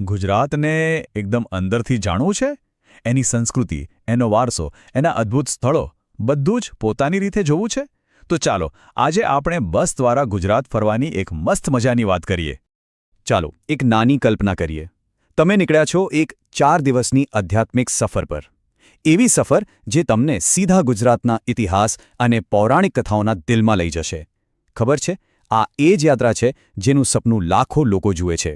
ગુજરાતને એકદમ અંદરથી જાણવું છે? એની સંસ્કૃતિ, એનો વારસો, એના અદ્ભુત સ્થળો બધું જ પોતાની રીતે જોવું છે? તો ચાલો આજે આપણે બસ દ્વારા ગુજરાત ફરવાની એક મસ્ત મજાની વાત કરીએ. ચાલો એક નાની કલ્પના કરીએ. તમે નીકળ્યા છો એક 4 દિવસની આધ્યાત્મિક સફર પર. એવી સફર જે તમને સીધા ગુજરાતના ઇતિહાસ અને પૌરાણિક કથાઓના દિલમાં લઈ જશે. ખબર છે, આ એ જ યાત્રા છે જેનું સપનું લાખો લોકો જુએ છે.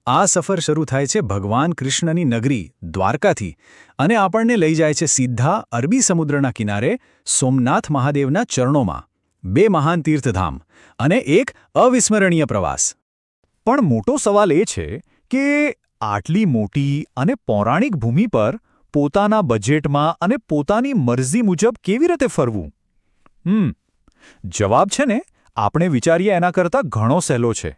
આ સફર શરૂ થાય છે ભગવાન કૃષ્ણની નગરી દ્વારકાથી અને આપણને લઈ જાય છે સીધા અરબી સમુદ્રના કિનારે સોમનાથ મહાદેવના ચરણોમાં. 2 મહાન તીર્થધામ અને એક અવિસ્મરણીય પ્રવાસ. પણ મોટો સવાલ એ છે કે આટલી મોટી અને પૌરાણિક ભૂમિ પર પોતાના બજેટમાં અને પોતાની મરજી મુજબ કેવી રીતે ફરવું? જવાબ છે ને, આપણે વિચારીએ એના કરતાં ઘણો સહેલો છે.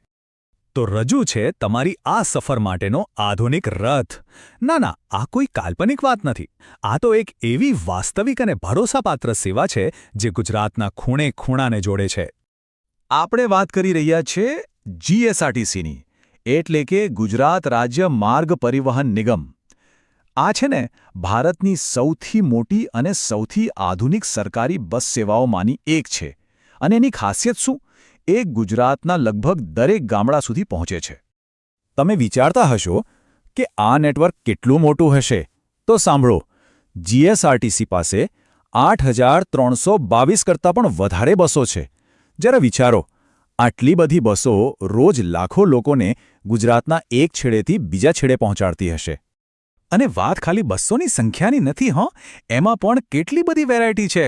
તો રજૂ છે તમારી આ સફર માટેનો આધુનિક રથ. ના, આ કોઈ કાલ્પનિક વાત નથી. આ તો એક એવી વાસ્તવિક અને ભરોસાપાત્ર સેવા છે જે ગુજરાતના ખૂણે ખૂણાને જોડે છે. આપણે વાત કરી રહ્યા છીએ જીએસઆરટીસીની, એટલે કે ગુજરાત રાજ્ય માર્ગ પરિવહન નિગમ. આ છે ને ભારતની સૌથી મોટી અને સૌથી આધુનિક સરકારી બસ સેવાઓમાંની એક છે. અને એની ખાસિયત શું? એ ગુજરાતના લગભગ દરેક ગામડા સુધી પહોંચે છે. તમે વિચારતા હશો કે આ નેટવર્ક કેટલું મોટું હશે? તો સાંભળો, જીએસઆરટીસી પાસે 8,322 કરતાં પણ વધારે બસો છે. જરા વિચારો, આટલી બધી બસો રોજ લાખો લોકોને ગુજરાતના એક છેડેથી બીજા છેડે પહોંચાડતી હશે. અને વાત ખાલી બસોની સંખ્યાની નથી હો, એમાં પણ કેટલી બધી વેરાયટી છે.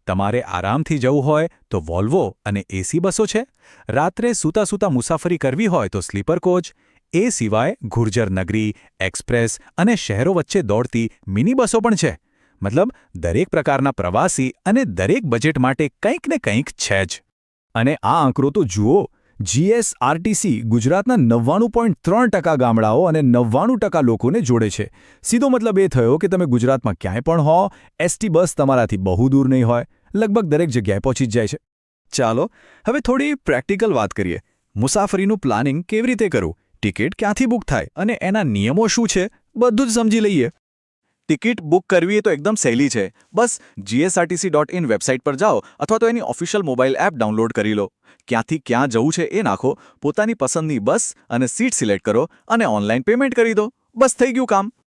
તમારે આરામથી જવું હોય તો વોલ્વો અને એસી બસો છે. રાત્રે સૂતા સૂતા મુસાફરી કરવી હોય તો સ્લીપર કોચ. એ સિવાય ગુર્જર નગરી, એક્સપ્રેસ અને શહેરો વચ્ચે દોડતી મિની બસો પણ છે. મતલબ દરેક પ્રકારના પ્રવાસી અને દરેક બજેટ માટે કંઈક ને કંઈક છે જ. અને આ આંકડો તો જુઓ, જીએસઆરટીસી ગુજરાતના 99.3% ગામડાઓ અને 99% લોકોને જોડે છે. સીધો મતલબ એ થયો કે તમે ગુજરાતમાં ક્યાંય પણ હો, એસટી બસ તમારાથી બહુ દૂર નહીં હોય. લગભગ દરેક જગ્યાએ પહોંચી જ જાય છે. ચાલો હવે થોડી પ્રેક્ટિકલ વાત કરીએ. મુસાફરીનું પ્લાનિંગ કેવી રીતે કરવું? ટિકિટ ક્યાંથી બુક થાય અને એના નિયમો શું છે? બધું જ સમજી લઈએ. ટિકિટ બુક કરવી એ તો એકદમ સહેલી છે. બસ gsrtc.in વેબસાઇટ પર જાઓ અથવા તો એની ઓફિશિયલ મોબાઈલ એપ ડાઉનલોડ કરી લો. ક્યાંથી ક્યાં જવું છે એ નાખો, પોતાની પસંદની બસ અને સીટ સિલેક્ટ કરો અને ઓનલાઈન પેમેન્ટ કરી દો. બસ થઈ ગયું કામ.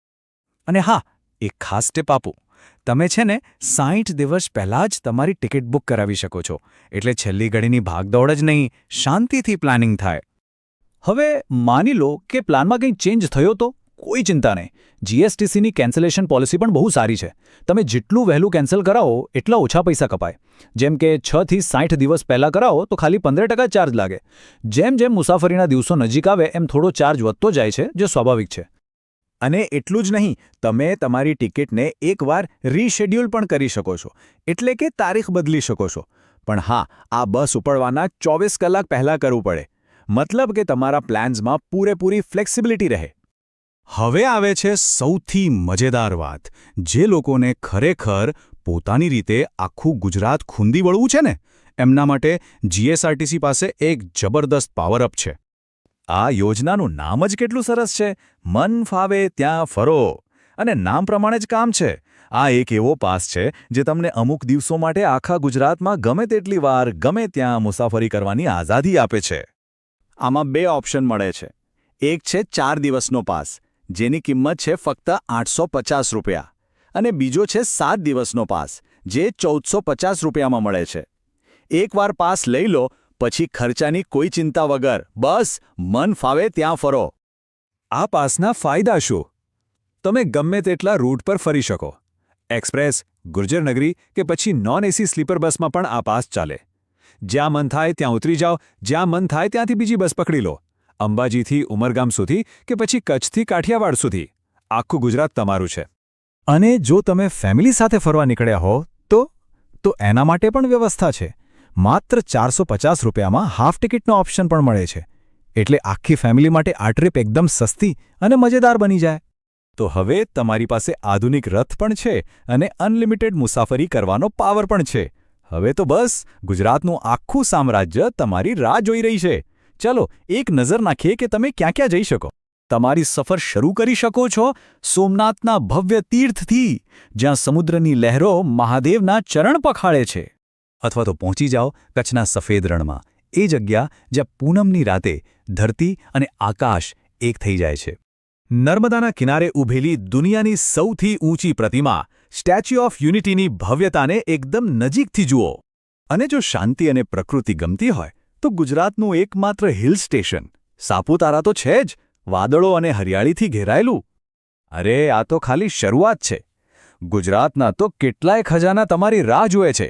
અને હા, એક ખાસ ટિપ આપું. તમે છે ને 60 દિવસ પહેલાં જ તમારી ટિકિટ બુક કરાવી શકો છો. એટલે છેલ્લી ઘડીની ભાગદોડ જ નહીં, શાંતિથી પ્લાનિંગ થાય. હવે માની લો કે પ્લાનમાં કંઈ ચેન્જ થયો તો કોઈ ચિંતા નહીં. જીએસટીસીની કેન્સલેશન પોલિસી પણ બહુ સારી છે. તમે જેટલું વહેલું કેન્સલ કરાવો એટલા ઓછા પૈસા કપાય. જેમ કે 6 થી 60 દિવસ પહેલાં કરાવો તો ખાલી 15% ચાર્જ લાગે. જેમ જેમ મુસાફરીના દિવસો નજીક આવે એમ થોડો ચાર્જ વધતો જાય છે, જે સ્વાભાવિક છે. અને એટલું જ નહીં, તમે તમારી ટિકિટને એકવાર રીશેડ્યુલ પણ કરી શકો છો, એટલે કે તારીખ બદલી શકો છો. પણ હા, આ બસ ઉપડવાના 24 કલાક પહેલાં કરવું પડે. મતલબ કે તમારા પ્લાન્સમાં પૂરેપૂરી ફ્લેક્સિબિલિટી રહે. હવે આવે છે સૌથી મજેદાર વાત. જે લોકોને ખરેખર પોતાની રીતે આખું ગુજરાત ખૂંદી વળવું છે ને, એમના માટે જીએસઆરટીસી પાસે એક જબરદસ્ત પાવરઅપ છે. આ યોજનાનું નામ જ કેટલું સરસ છે, મન ફાવે ત્યાં ફરો. અને નામ પ્રમાણે જ કામ છે. આ એક એવો પાસ છે જે તમને અમુક દિવસો માટે આખા ગુજરાતમાં ગમે તેટલી વાર ગમે ત્યાં મુસાફરી કરવાની આઝાદી આપે છે. આમાં 2 ઓપ્શન મળે છે. એક છે 4 દિવસનો પાસ, જેની કિંમત છે ફક્ત 850 રૂપિયા. અને બીજો છે 7 દિવસનો પાસ, જે 1450 રૂપિયામાં મળે છે. એકવાર પાસ લઈ લો પછી ખર્ચાની કોઈ ચિંતા વગર બસ મન ફાવે ત્યાં ફરો. આ પાસના ફાયદા શું? તમે ગમે તેટલા રૂટ પર ફરી શકો. એક્સપ્રેસ, ગુર્જર નગરી કે પછી નોન એસી સ્લીપર બસમાં પણ આ પાસ ચાલે. જ્યાં મન થાય ત્યાં ઉતરી જાઓ, જ્યાં મન થાય ત્યાંથી બીજી બસ પકડી લો. અંબાજીથી ઉમરગામ સુધી કે પછી કચ્છથી કાઠિયાવાડ સુધી, આખું ગુજરાત તમારું છે. અને જો તમે ફેમિલી સાથે ફરવા નીકળ્યા હો તો એના માટે પણ વ્યવસ્થા છે. માત્ર 450 રૂપિયામાં હાફ ટિકિટનો ઓપ્શન પણ મળે છે. એટલે આખી ફેમિલી માટે આ ટ્રીપ એકદમ સસ્તી અને મજેદાર બની જાય. તો હવે તમારી પાસે આધુનિક રથ પણ છે અને અનલિમિટેડ મુસાફરી કરવાનો પાવર પણ છે. હવે તો બસ ગુજરાતનું આખું સામ્રાજ્ય તમારી રાહ જોઈ રહી છે. ચલો એક નજર નાખીએ કે તમે ક્યાં ક્યાં જઈ શકો. તમારી સફર શરૂ કરી શકો છો સોમનાથના ભવ્ય તીર્થથી, જ્યાં સમુદ્રની લહેરો મહાદેવના ચરણ પખાળે છે. અથવા તો પહોંચી જાઓ કચ્છના સફેદ રણમાં, એ જગ્યા જ્યાં પૂનમની રાતે ધરતી અને આકાશ એક થઈ જાય છે. નર્મદાના કિનારે ઊભેલી દુનિયાની સૌથી ઊંચી પ્રતિમા સ્ટેચ્યુ ઓફ યુનિટીની ભવ્યતાને એકદમ નજીકથી જુઓ. અને જો શાંતિ અને પ્રકૃતિ ગમતી હોય તો ગુજરાતનું એકમાત્ર હિલ સ્ટેશન સાપુતારા તો છે જ, વાદળો અને હરિયાળીથી ઘેરાયેલું. અરે આ તો ખાલી શરૂઆત છે. ગુજરાતના તો કેટલાય ખજાના તમારી રાહ જુએ છે.